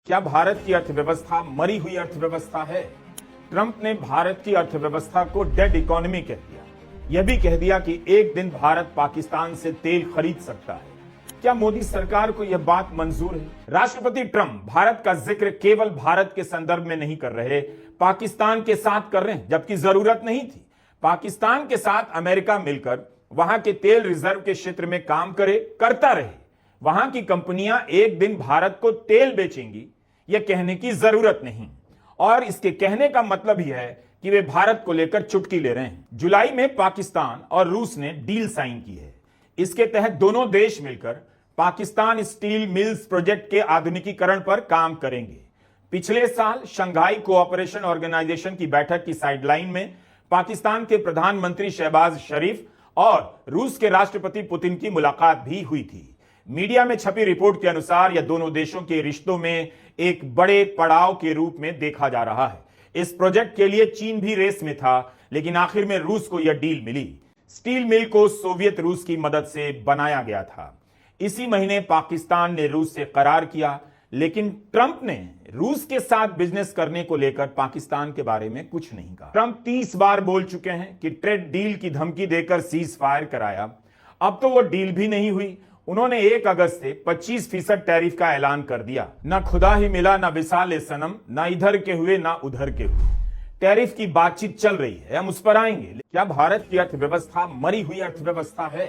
क्या भारत की अर्थव्यवस्था मरी हुई अर्थव्यवस्था है? ट्रंप ने भारत की अर्थव्यवस्था को डेड इकोनॉमी कह दिया। यह भी कह दिया कि एक दिन भारत पाकिस्तान से तेल खरीद सकता है। क्या मोदी सरकार को यह बात मंजूर है? राष्ट्रपति ट्रंप भारत का जिक्र केवल भारत के संदर्भ में नहीं कर रहे, पाकिस्तान के साथ कर रहे हैं, जबकि जरूरत नहीं थी। पाकिस्तान के साथ अमेरिका मिलकर वहां के तेल रिजर्व के क्षेत्र में काम करता रहे। वहां की कंपनियां एक दिन भारत को तेल बेचेंगी, यह कहने की जरूरत नहीं। और इसके कहने का मतलब ही है कि वे भारत को लेकर चुटकी ले रहे हैं। जुलाई में पाकिस्तान और रूस ने डील साइन की है। इसके तहत दोनों देश मिलकर पाकिस्तान स्टील मिल्स प्रोजेक्ट के आधुनिकीकरण पर काम करेंगे। पिछले साल शंघाई कोऑपरेशन ऑर्गेनाइजेशन की बैठक की साइडलाइन में पाकिस्तान के प्रधानमंत्री शहबाज शरीफ और रूस के राष्ट्रपति पुतिन की मुलाकात भी हुई थी। मीडिया में छपी रिपोर्ट के अनुसार यह दोनों देशों के रिश्तों में एक बड़े पड़ाव के रूप में देखा जा रहा है। इस प्रोजेक्ट के लिए चीन भी रेस में था, लेकिन आखिर में रूस को यह डील मिली। स्टील मिल को सोवियत रूस की मदद से बनाया गया था। इसी महीने पाकिस्तान ने रूस से करार किया, लेकिन ट्रंप ने रूस के साथ बिजनेस करने को लेकर पाकिस्तान के बारे में कुछ नहीं कहा। ट्रंप 30 बार बोल चुके हैं कि ट्रेड डील की धमकी देकर सीज फायर कराया। अब तो वो डील भी नहीं हुई। उन्होंने 1 अगस्त से 25% टैरिफ का ऐलान कर दिया। ना खुदा ही मिला, ना विसाल सनम, ना इधर के हुए ना उधर के हुए। टैरिफ की बातचीत चल रही है, हम उस पर आएंगे। क्या भारत की अर्थव्यवस्था मरी हुई अर्थव्यवस्था है?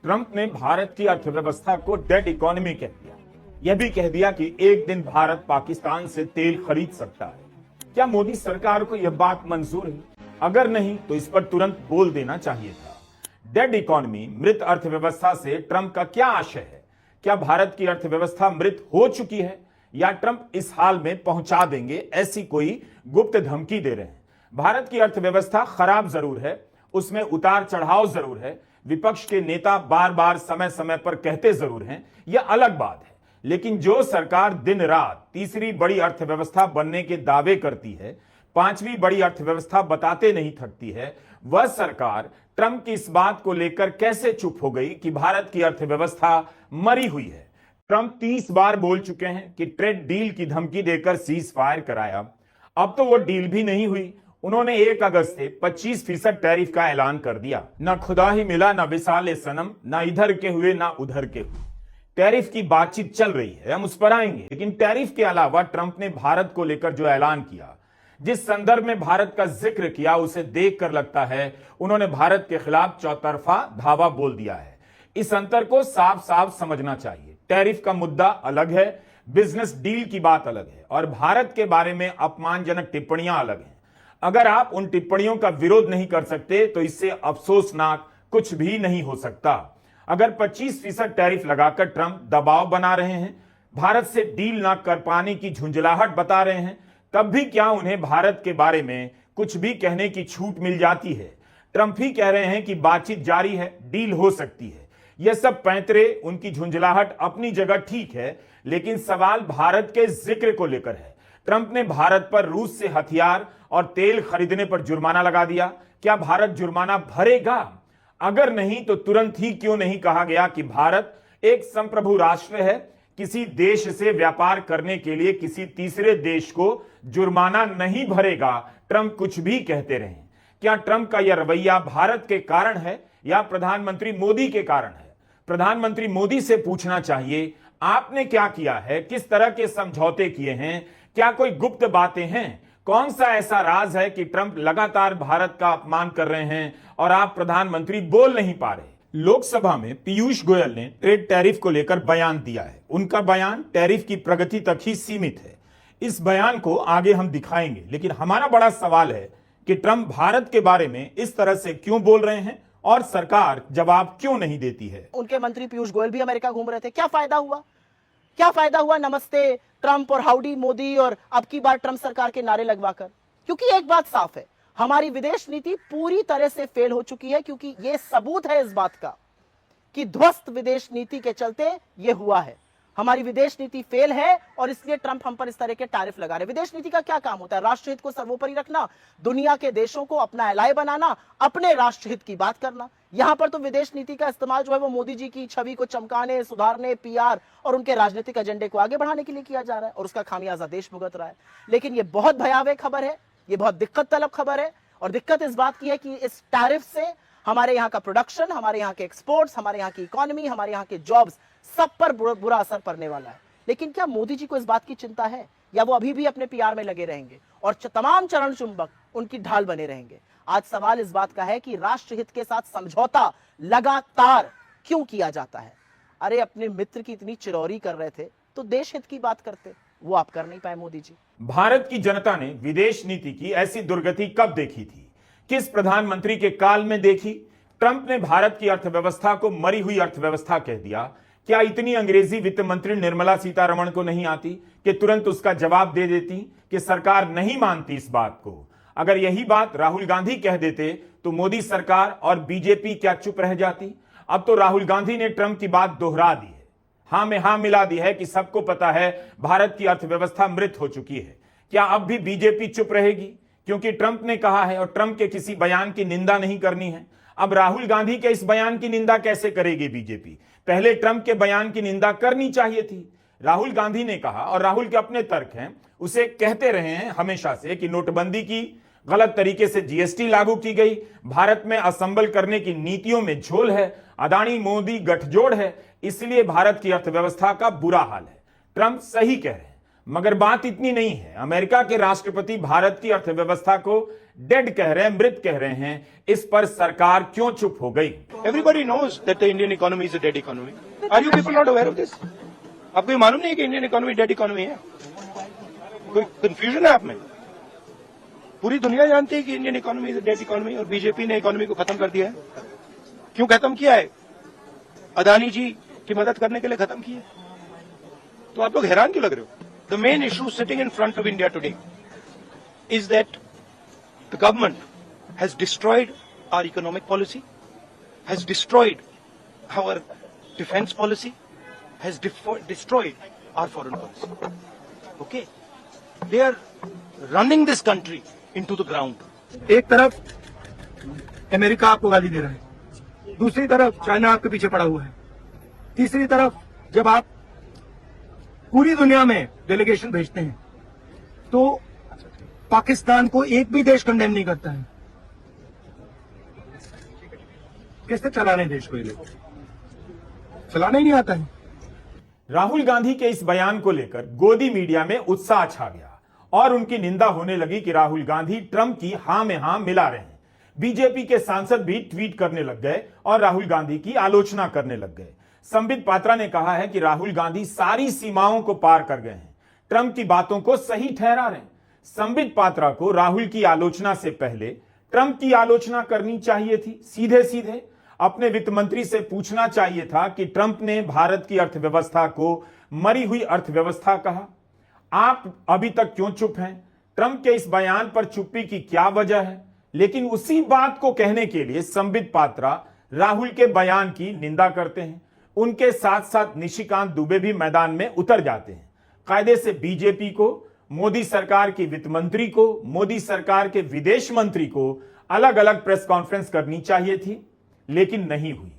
ट्रंप ने भारत की अर्थव्यवस्था को डेड इकोनॉमी कह दिया। यह भी कह दिया कि एक दिन भारत पाकिस्तान से तेल खरीद सकता है। क्या मोदी सरकार को यह बात मंजूर है? अगर नहीं तो इस पर तुरंत बोल देना चाहिए था। डेड इकोनॉमी, मृत अर्थव्यवस्था से ट्रंप का क्या आशय है? क्या भारत की अर्थव्यवस्था मृत हो चुकी है या ट्रंप इस हाल में पहुंचा देंगे, ऐसी कोई गुप्त धमकी दे रहे हैं? भारत की अर्थव्यवस्था खराब जरूर है, उसमें उतार चढ़ाव जरूर है, विपक्ष के नेता बार बार समय समय पर कहते जरूर हैं, यह अलग बात है। लेकिन जो सरकार दिन रात तीसरी बड़ी अर्थव्यवस्था बनने के दावे करती है, 5वीं बड़ी अर्थव्यवस्था बताते नहीं थकती है, वह सरकार ट्रंप की इस बात को लेकर कैसे चुप हो गई कि भारत की अर्थव्यवस्था मरी हुई है? ट्रंप 30 बार बोल चुके हैं कि ट्रेड डील की धमकी देकर सीज फायर कराया। अब तो वो डील भी नहीं हुई। उन्होंने 1 अगस्त से 25% टैरिफ का ऐलान कर दिया। ना खुदा ही मिला, ना विसाल सनम, ना इधर के हुए ना उधर के हुए। टैरिफ की बातचीत चल रही है, हम उस पर आएंगे। लेकिन टैरिफ के अलावा ट्रंप ने भारत को लेकर जो ऐलान किया, जिस संदर्भ में भारत का जिक्र किया, उसे देखकर लगता है उन्होंने भारत के खिलाफ चौतरफा धावा बोल दिया है। इस अंतर को साफ साफ समझना चाहिए। टैरिफ का मुद्दा अलग है, बिजनेस डील की बात अलग है, और भारत के बारे में अपमानजनक टिप्पणियां अलग हैं। अगर आप उन टिप्पणियों का विरोध नहीं कर सकते तो इससे अफसोसनाक कुछ भी नहीं हो सकता। अगर 25% टैरिफ लगाकर ट्रंप दबाव बना रहे हैं, भारत से डील ना कर पाने की झुंझलाहट बता रहे हैं, तब भी क्या उन्हें भारत के बारे में कुछ भी कहने की छूट मिल जाती है? ट्रंप ही कह रहे हैं कि बातचीत जारी है, डील हो सकती है। यह सब पैंतरे, उनकी झुंझलाहट अपनी जगह ठीक है, लेकिन सवाल भारत के जिक्र को लेकर है। ट्रंप ने भारत पर रूस से हथियार और तेल खरीदने पर जुर्माना लगा दिया। क्या भारत जुर्माना भरेगा? अगर नहीं तो तुरंत ही क्यों नहीं कहा गया कि भारत एक संप्रभु राष्ट्र है, किसी देश से व्यापार करने के लिए किसी तीसरे देश को जुर्माना नहीं भरेगा। ट्रंप कुछ भी कहते रहे। क्या ट्रंप का यह रवैया भारत के कारण है या प्रधानमंत्री मोदी के कारण है? प्रधानमंत्री मोदी से पूछना चाहिए, आपने क्या किया है, किस तरह के समझौते किए हैं, क्या कोई गुप्त बातें हैं? कौन सा ऐसा राज है कि ट्रंप लगातार भारत का अपमान कर रहे हैं और आप प्रधानमंत्री बोल नहीं पा रहे? लोकसभा में पीयूष गोयल ने ट्रेड टैरिफ को लेकर बयान दिया है। उनका बयान टैरिफ की प्रगति तक ही सीमित है। इस बयान को आगे हम दिखाएंगे, लेकिन हमारा बड़ा सवाल है कि ट्रंप भारत के बारे में इस तरह से क्यों बोल रहे हैं और सरकार जवाब क्यों नहीं देती है? उनके मंत्री पीयूष गोयल भी अमेरिका घूम रहे थे। क्या फायदा हुआ? क्या फायदा हुआ नमस्ते ट्रंप और हाउडी मोदी और अब की बार ट्रंप सरकार के नारे लगवाकर? क्योंकि एक बात साफ है, हमारी विदेश नीति पूरी तरह से फेल हो चुकी है। क्योंकि यह सबूत है इस बात का कि ध्वस्त विदेश नीति के चलते यह हुआ है। हमारी विदेश नीति फेल है और इसलिए ट्रंप हम पर इस तरह के टैरिफ लगा रहे। विदेश नीति का क्या काम होता है? राष्ट्रहित को सर्वोपरि रखना, दुनिया के देशों को अपना एलाय बनाना, अपने राष्ट्रहित की बात करना। यहां पर तो विदेश नीति का इस्तेमाल जो है वो मोदी जी की छवि को चमकाने, सुधारने, पीआर और उनके राजनीतिक एजेंडे को आगे बढ़ाने के लिए किया जा रहा है और उसका खामियाजा देश भुगत रहा है। लेकिन यह बहुत भयावह खबर है, यह बहुत दिक्कत तलब खबर है और दिक्कत इस बात की है कि इस टैरिफ से हमारे यहाँ का प्रोडक्शन, हमारे यहाँ के एक्सपोर्ट्स, हमारे यहाँ की इकोनॉमी, हमारे यहाँ के जॉब्स, सब पर बुरा असर पड़ने वाला है। लेकिन क्या मोदी जी को इस बात की चिंता है या वो अभी भी अपने पीआर में लगे रहेंगे और तमाम चरण चुंबक उनकी ढाल बने रहेंगे? आज सवाल इस बात का है कि राष्ट्रहित के साथ समझौता लगातार क्यों किया जाता है? अरे अपने मित्र की इतनी चिरौरी कर रहे थे तो देश हित की बात करते, वो आप कर नहीं पाए मोदी जी। भारत की जनता ने विदेश नीति की ऐसी दुर्गति कब देखी थी? किस प्रधानमंत्री के काल में देखी? ट्रंप ने भारत की अर्थव्यवस्था को मरी हुई अर्थव्यवस्था कह दिया। क्या इतनी अंग्रेजी वित्त मंत्री निर्मला सीतारमण को नहीं आती कि तुरंत उसका जवाब दे देती कि सरकार नहीं मानती इस बात को? अगर यही बात राहुल गांधी कह देते तो मोदी सरकार और बीजेपी क्या चुप रह जाती? अब तो राहुल गांधी ने ट्रंप की बात दोहरा दी है, हां में हां मिला दी है कि सबको पता है भारत की अर्थव्यवस्था मृत हो चुकी है। क्या अब भी बीजेपी चुप रहेगी क्योंकि ट्रंप ने कहा है और ट्रंप के किसी बयान की निंदा नहीं करनी है? अब राहुल गांधी के इस बयान की निंदा कैसे करेगी बीजेपी? पहले ट्रंप के बयान की निंदा करनी चाहिए थी। राहुल गांधी ने कहा, और राहुल के अपने तर्क हैं, उसे कहते रहे हैं हमेशा से कि नोटबंदी की गलत तरीके से जीएसटी लागू की गई, भारत में असंबल करने की नीतियों में झोल है, अदानी मोदी गठजोड़ है, इसलिए भारत की अर्थव्यवस्था का बुरा हाल है। ट्रंप सही कह रहे हैं, मगर बात इतनी नहीं है। अमेरिका के राष्ट्रपति भारत की अर्थव्यवस्था को डेड कह रहे हैं, मृत कह रहे हैं। इस पर सरकार क्यों चुप हो गई? Everybody knows that the Indian economy is a dead economy. Are you people not aware of this? आपको ये मालूम नहीं है कि इंडियन इकोनॉमी डेड इकोनॉमी है? कोई कंफ्यूजन है आप में? पूरी दुनिया जानती है कि Indian economy is a dead economy और बीजेपी ने इकोनॉमी को खत्म कर दिया है। क्यों खत्म किया है? अदानी जी की मदद करने के लिए खत्म किया। तो आप लोग हैरान क्यों लग रहे हो? The main issue sitting in front of India today is that the government has destroyed our economic policy, has destroyed our defense policy, has destroyed our foreign policy. Okay? They are running this country into the ground. एक तरफ America आपको गाली दे रहा है, दूसरी तरफ China आपके पीछे पड़ा हुआ है, तीसरी तरफ जब आप पूरी दुनिया में डेलीगेशन भेजते हैं तो पाकिस्तान को एक भी देश कंडेम नहीं करता है। कैसे चलाने देश को? ये लोग चलाना ही नहीं आता है। राहुल गांधी के इस बयान को लेकर गोदी मीडिया में उत्साह छा गया और उनकी निंदा होने लगी कि राहुल गांधी ट्रंप की हां में हां मिला रहे हैं। बीजेपी के सांसद भी ट्वीट करने लग गए और राहुल गांधी की आलोचना करने लग गए। संबित पात्रा ने कहा है कि राहुल गांधी सारी सीमाओं को पार कर गए हैं, ट्रंप की बातों को सही ठहरा रहे हैं। संबित पात्रा को राहुल की आलोचना से पहले ट्रंप की आलोचना करनी चाहिए थी। सीधे सीधे अपने वित्त मंत्री से पूछना चाहिए था कि ट्रंप ने भारत की अर्थव्यवस्था को मरी हुई अर्थव्यवस्था कहा। आप अभी तक क्यों चुप हैं? ट्रंप के इस बयान पर चुप्पी की क्या वजह है? लेकिन उसी बात को कहने के लिए संबित पात्रा राहुल के बयान की निंदा करते हैं। उनके साथ साथ निशिकांत दुबे भी मैदान में उतर जाते हैं। कायदे से बीजेपी को, मोदी सरकार की वित्त मंत्री को, मोदी सरकार के विदेश मंत्री को अलग अलग प्रेस कॉन्फ्रेंस करनी चाहिए थी, लेकिन नहीं हुई।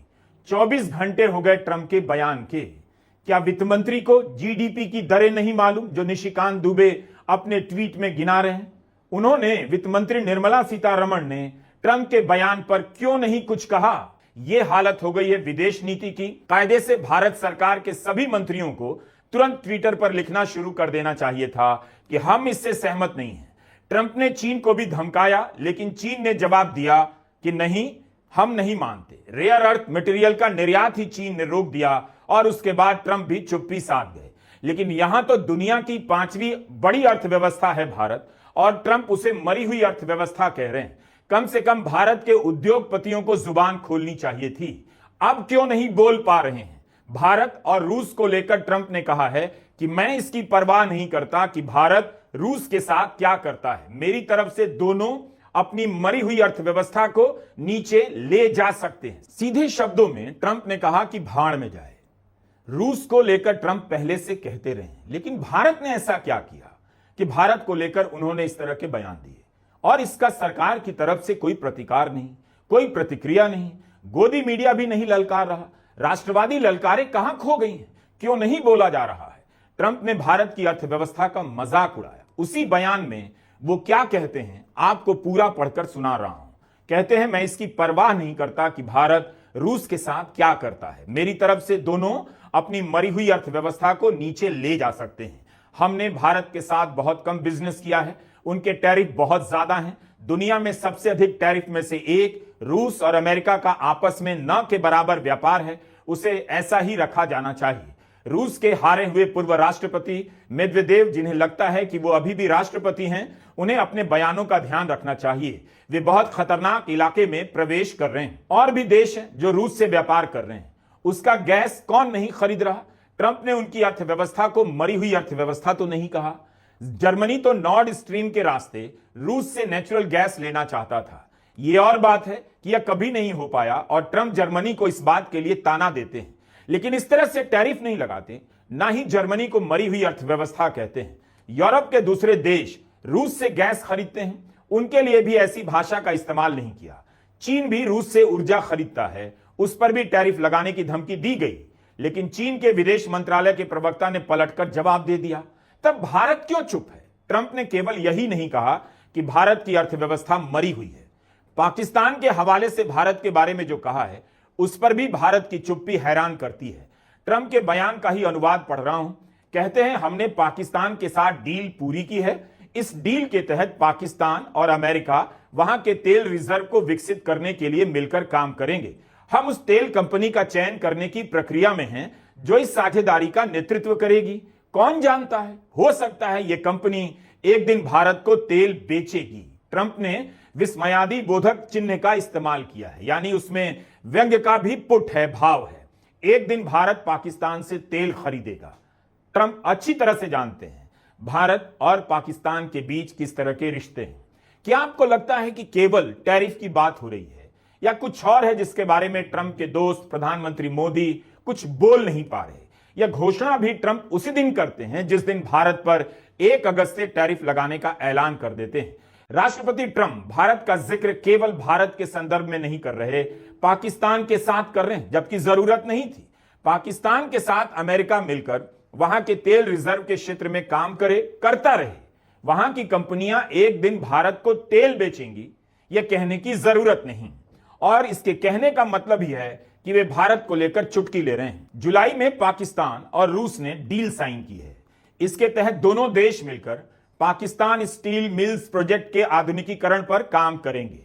24 घंटे हो गए ट्रंप के बयान के। क्या वित्त मंत्री को जीडीपी की दरें नहीं मालूम जो निशिकांत दुबे अपने ट्वीट में गिना रहे हैं? उन्होंने वित्त मंत्री निर्मला सीतारमण ने ट्रंप के बयान पर क्यों नहीं कुछ कहा? यह हालत हो गई है विदेश नीति की। कायदे से भारत सरकार के सभी मंत्रियों को तुरंत ट्विटर पर लिखना शुरू कर देना चाहिए था कि हम इससे सहमत नहीं हैं। ट्रंप ने चीन को भी धमकाया, लेकिन चीन ने जवाब दिया कि नहीं, हम नहीं मानते। रेयर अर्थ मटेरियल का निर्यात ही चीन ने रोक दिया और उसके बाद ट्रंप भी चुप्पी साध गए। लेकिन यहां तो दुनिया की 5वीं बड़ी अर्थव्यवस्था है भारत और ट्रंप उसे मरी हुई अर्थव्यवस्था कह रहे हैं। कम से कम भारत के उद्योगपतियों को जुबान खोलनी चाहिए थी। अब क्यों नहीं बोल पा रहे हैं? भारत और रूस को लेकर ट्रंप ने कहा है कि मैं इसकी परवाह नहीं करता कि भारत रूस के साथ क्या करता है। मेरी तरफ से दोनों अपनी मरी हुई अर्थव्यवस्था को नीचे ले जा सकते हैं। सीधे शब्दों में ट्रंप ने कहा कि भाड़ में जाए। रूस को लेकर ट्रंप पहले से कहते रहे, लेकिन भारत ने ऐसा क्या किया कि भारत को लेकर उन्होंने इस तरह के बयान दिए और इसका सरकार की तरफ से कोई प्रतिकार नहीं, कोई प्रतिक्रिया नहीं, गोदी मीडिया भी नहीं ललकार रहा, राष्ट्रवादी ललकारें कहां खो गई हैं, क्यों नहीं बोला जा रहा है। ट्रंप ने भारत की अर्थव्यवस्था का मजाक उड़ाया। उसी बयान में वो क्या कहते हैं आपको पूरा पढ़कर सुना रहा हूं। कहते हैं, मैं इसकी परवाह नहीं करता कि भारत रूस के साथ क्या करता है, मेरी तरफ से दोनों अपनी मरी हुई अर्थव्यवस्था को नीचे ले जा सकते हैं। हमने भारत के साथ बहुत कम बिजनेस किया है, उनके टैरिफ बहुत ज्यादा हैं, दुनिया में सबसे अधिक टैरिफ में से एक रूस और अमेरिका का आपस में न के बराबर व्यापार है, उसे ऐसा ही रखा जाना चाहिए। रूस के हारे हुए पूर्व राष्ट्रपति मेदवेदेव, जिन्हें लगता है कि वो अभी भी राष्ट्रपति हैं, उन्हें अपने बयानों का ध्यान रखना चाहिए। वे बहुत खतरनाक इलाके में प्रवेश कर रहे हैं। और भी देश हैं जो रूस से व्यापार कर रहे हैं, उसका गैस कौन नहीं खरीद रहा। ट्रंप ने उनकी अर्थव्यवस्था को मरी हुई अर्थव्यवस्था तो नहीं कहा। जर्मनी तो नॉर्ड स्ट्रीम के रास्ते रूस से नेचुरल गैस लेना चाहता था। यह और बात है कि यह कभी नहीं हो पाया और ट्रंप जर्मनी को इस बात के लिए ताना देते हैं, लेकिन इस तरह से टैरिफ नहीं लगाते, ना ही जर्मनी को मरी हुई अर्थव्यवस्था कहते हैं। यूरोप के दूसरे देश रूस से गैस खरीदते हैं, उनके लिए भी ऐसी भाषा का इस्तेमाल नहीं किया। चीन भी रूस से ऊर्जा खरीदता है, उस पर भी टैरिफ लगाने की धमकी दी गई, लेकिन चीन के विदेश मंत्रालय के प्रवक्ता ने पलटकर जवाब दे दिया। तब भारत क्यों चुप है? ट्रंप ने केवल यही नहीं कहा कि भारत की अर्थव्यवस्था मरी हुई है, पाकिस्तान के हवाले से भारत के बारे में जो कहा है उस पर भी भारत की चुप्पी हैरान करती है। ट्रंप के बयान का ही अनुवाद पढ़ रहा हूं। कहते हैं, हमने पाकिस्तान के साथ डील पूरी की है। इस डील के तहत पाकिस्तान और अमेरिका वहां के तेल रिजर्व को विकसित करने के लिए मिलकर काम करेंगे। हम उस तेल कंपनी का चयन करने की प्रक्रिया में हैं जो इस साझेदारी का नेतृत्व करेगी। कौन जानता है, हो सकता है यह कंपनी एक दिन भारत को तेल बेचेगी। ट्रंप ने विस्मयादि बोधक चिन्ह का इस्तेमाल किया है, यानी उसमें व्यंग्य का भी पुट है, भाव है। एक दिन भारत पाकिस्तान से तेल खरीदेगा। ट्रंप अच्छी तरह से जानते हैं भारत और पाकिस्तान के बीच किस तरह के रिश्ते हैं। क्या आपको लगता है कि केवल टैरिफ की बात हो रही है या कुछ और है जिसके बारे में ट्रंप के दोस्त प्रधानमंत्री मोदी कुछ बोल नहीं पा रहे? यह घोषणा भी ट्रंप उसी दिन करते हैं जिस दिन भारत पर 1 अगस्त से टैरिफ लगाने का ऐलान कर देते हैं। राष्ट्रपति ट्रंप भारत का जिक्र केवल भारत के संदर्भ में नहीं कर रहे, पाकिस्तान के साथ कर रहे हैं, जबकि जरूरत नहीं थी। पाकिस्तान के साथ अमेरिका मिलकर वहां के तेल रिजर्व के क्षेत्र में काम करता रहे। वहां की कंपनियां एक दिन भारत को तेल बेचेंगी, यह कहने की जरूरत नहीं। और इसके कहने का मतलब ही है कि वे भारत को लेकर चुटकी ले रहे हैं। जुलाई में पाकिस्तान और रूस ने डील साइन की है। इसके तहत दोनों देश मिलकर पाकिस्तान स्टील मिल्स प्रोजेक्ट के आधुनिकीकरण पर काम करेंगे।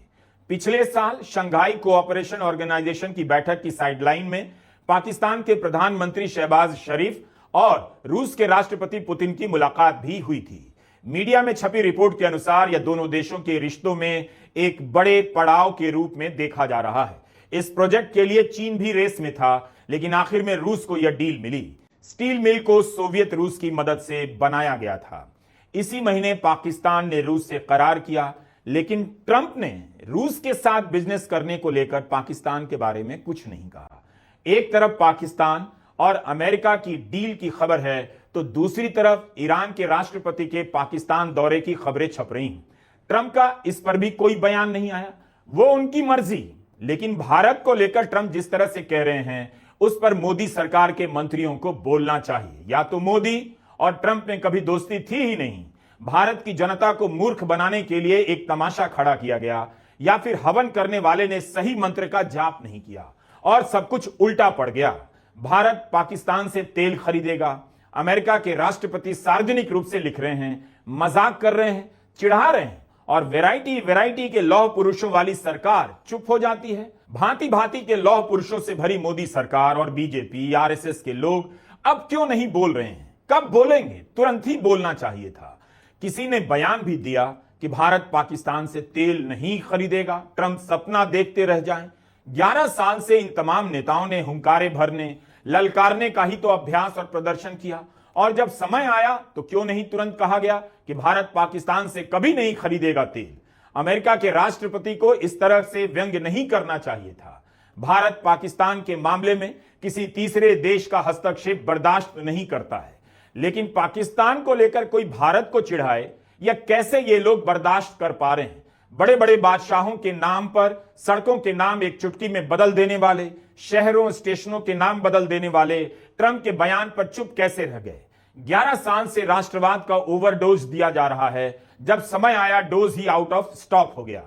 पिछले साल शंघाई कोऑपरेशन ऑर्गेनाइजेशन की बैठक की साइडलाइन में पाकिस्तान के प्रधानमंत्री शहबाज शरीफ और रूस के राष्ट्रपति पुतिन की मुलाकात भी हुई थी। मीडिया में छपी रिपोर्ट के अनुसार यह दोनों देशों के रिश्तों में एक बड़े पड़ाव के रूप में देखा जा रहा है। इस प्रोजेक्ट के लिए चीन भी रेस में था, लेकिन आखिर में रूस को यह डील मिली। स्टील मिल को सोवियत रूस की मदद से बनाया गया था। इसी महीने पाकिस्तान ने रूस से करार किया, लेकिन ट्रंप ने रूस के साथ बिजनेस करने को लेकर पाकिस्तान के बारे में कुछ नहीं कहा। एक तरफ पाकिस्तान और अमेरिका की डील की खबर है, तो दूसरी तरफ ईरान के राष्ट्रपति के पाकिस्तान दौरे की खबरें छप रही हैं। ट्रंप का इस पर भी कोई बयान नहीं आया, वो उनकी मर्जी। लेकिन भारत को लेकर ट्रंप जिस तरह से कह रहे हैं, उस पर मोदी सरकार के मंत्रियों को बोलना चाहिए। या तो मोदी और ट्रंप में कभी दोस्ती थी ही नहीं, भारत की जनता को मूर्ख बनाने के लिए एक तमाशा खड़ा किया गया, या फिर हवन करने वाले ने सही मंत्र का जाप नहीं किया और सब कुछ उल्टा पड़ गया। भारत पाकिस्तान से तेल खरीदेगा। अमेरिका के राष्ट्रपति सार्वजनिक रूप से लिख रहे हैं, मजाक कर रहे हैं, चिढ़ा रहे हैं, और वैरायटी के लौह पुरुषों वाली सरकार चुप हो जाती है। भांति भांति के लौह पुरुषों से भरी मोदी सरकार और बीजेपी, आरएसएस के लोग अब क्यों नहीं बोल रहे हैं? कब बोलेंगे? तुरंत ही बोलना चाहिए था। किसी ने बयान भी दिया कि भारत पाकिस्तान से तेल नहीं खरीदेगा, ट्रंप सपना देखते रह जाएं। 11 साल से इन तमाम नेताओं ने हुंकारे भरने, ललकारने का ही तो अभ्यास और प्रदर्शन किया, और जब समय आया तो क्यों नहीं तुरंत कहा गया कि भारत पाकिस्तान से कभी नहीं खरीदेगा तेल। अमेरिका के राष्ट्रपति को इस तरह से व्यंग्य नहीं करना चाहिए था। भारत पाकिस्तान के मामले में किसी तीसरे देश का हस्तक्षेप बर्दाश्त नहीं करता है, लेकिन पाकिस्तान को लेकर कोई भारत को चिढ़ाए या कैसे ये लोग बर्दाश्त कर पा रहे हैं। बड़े बड़े बादशाहों के नाम पर सड़कों के नाम एक चुटकी में बदल देने वाले, शहरों स्टेशनों के नाम बदल देने वाले ट्रंप के बयान पर चुप कैसे रह गए। 11 साल से राष्ट्रवाद का ओवरडोज दिया जा रहा है, जब समय आया dose he out of stock हो गया।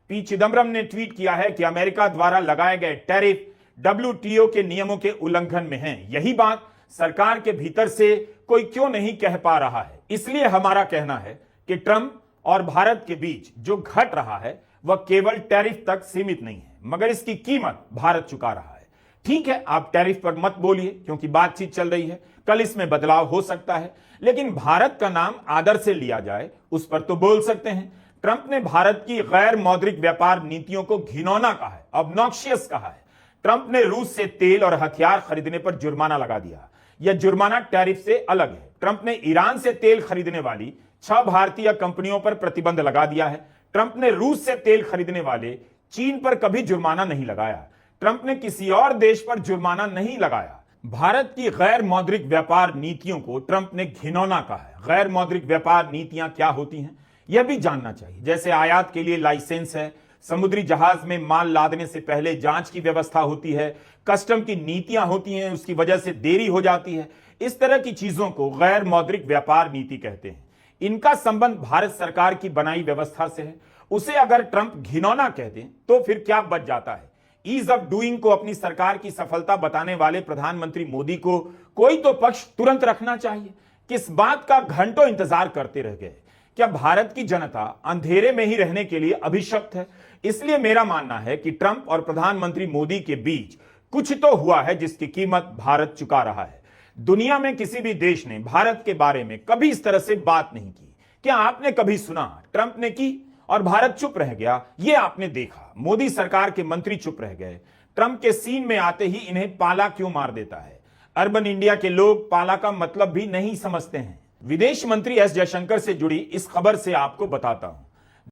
पी चिदम्बरम ने ट्वीट किया है कि अमेरिका द्वारा लगाए गए टैरिफ WTO के नियमों के उल्लंघन में हैं। यही बात सरकार के भीतर से कोई क्यों नहीं कह पा रहा है। इसलिए हमारा कहना है कि ट्रंप और भारत के बीच जो घट रहा है वह केवल टैरिफ तक सीमित नहीं है, मगर इसकी कीमत भारत चुका रहा है। ठीक है, आप टैरिफ पर मत बोलिए क्योंकि बातचीत चल रही है, कल इसमें बदलाव हो सकता है, लेकिन भारत का नाम आदर से लिया जाए उस पर तो बोल सकते हैं। ट्रंप ने भारत की गैर मौद्रिक व्यापार नीतियों को घिनौना कहा है, ऑब्नॉक्शियस कहा है। ट्रंप ने रूस से तेल और हथियार खरीदने पर जुर्माना लगा दिया। यह जुर्माना टैरिफ से अलग है। ट्रंप ने ईरान से तेल खरीदने वाली 6 भारतीय कंपनियों पर प्रतिबंध लगा दिया है। ट्रंप ने रूस से तेल खरीदने वाले चीन पर कभी जुर्माना नहीं लगाया। ट्रंप ने किसी और देश पर जुर्माना नहीं लगाया। भारत की गैर मौद्रिक व्यापार नीतियों को ट्रंप ने घिनौना कहा है। गैर मौद्रिक व्यापार नीतियां क्या होती हैं यह भी जानना चाहिए। जैसे आयात के लिए लाइसेंस है, समुद्री जहाज में माल लादने से पहले जांच की व्यवस्था होती है, कस्टम की नीतियां होती हैं, उसकी वजह से देरी हो जाती है। इस तरह की चीजों को गैर मौद्रिक व्यापार नीति कहते हैं। इनका संबंध भारत सरकार की बनाई व्यवस्था से है। उसे अगर ट्रंप घिनौना कह दें तो फिर क्या बच जाता है। ईज ऑफ डूइंग को अपनी सरकार की सफलता बताने वाले प्रधानमंत्री मोदी को कोई तो पक्ष तुरंत रखना चाहिए। किस बात का घंटों इंतजार करते रह गए। क्या भारत की जनता अंधेरे में ही रहने के लिए अभिशप्त है। इसलिए मेरा मानना है कि ट्रंप और प्रधानमंत्री मोदी के बीच कुछ तो हुआ है जिसकी कीमत भारत चुका रहा है। दुनिया में किसी भी देश ने भारत के बारे में कभी इस तरह से बात नहीं की। क्या आपने कभी सुना ट्रंप ने की और भारत चुप रह गया? ये आपने देखा। मोदी सरकार के मंत्री चुप रह गए। ट्रंप के सीन में आते ही इन्हें पाला क्यों मार देता है। अर्बन इंडिया के लोग पाला का मतलब भी नहीं समझते हैं। विदेश मंत्री एस जयशंकर से जुड़ी इस खबर से आपको बताता हूं।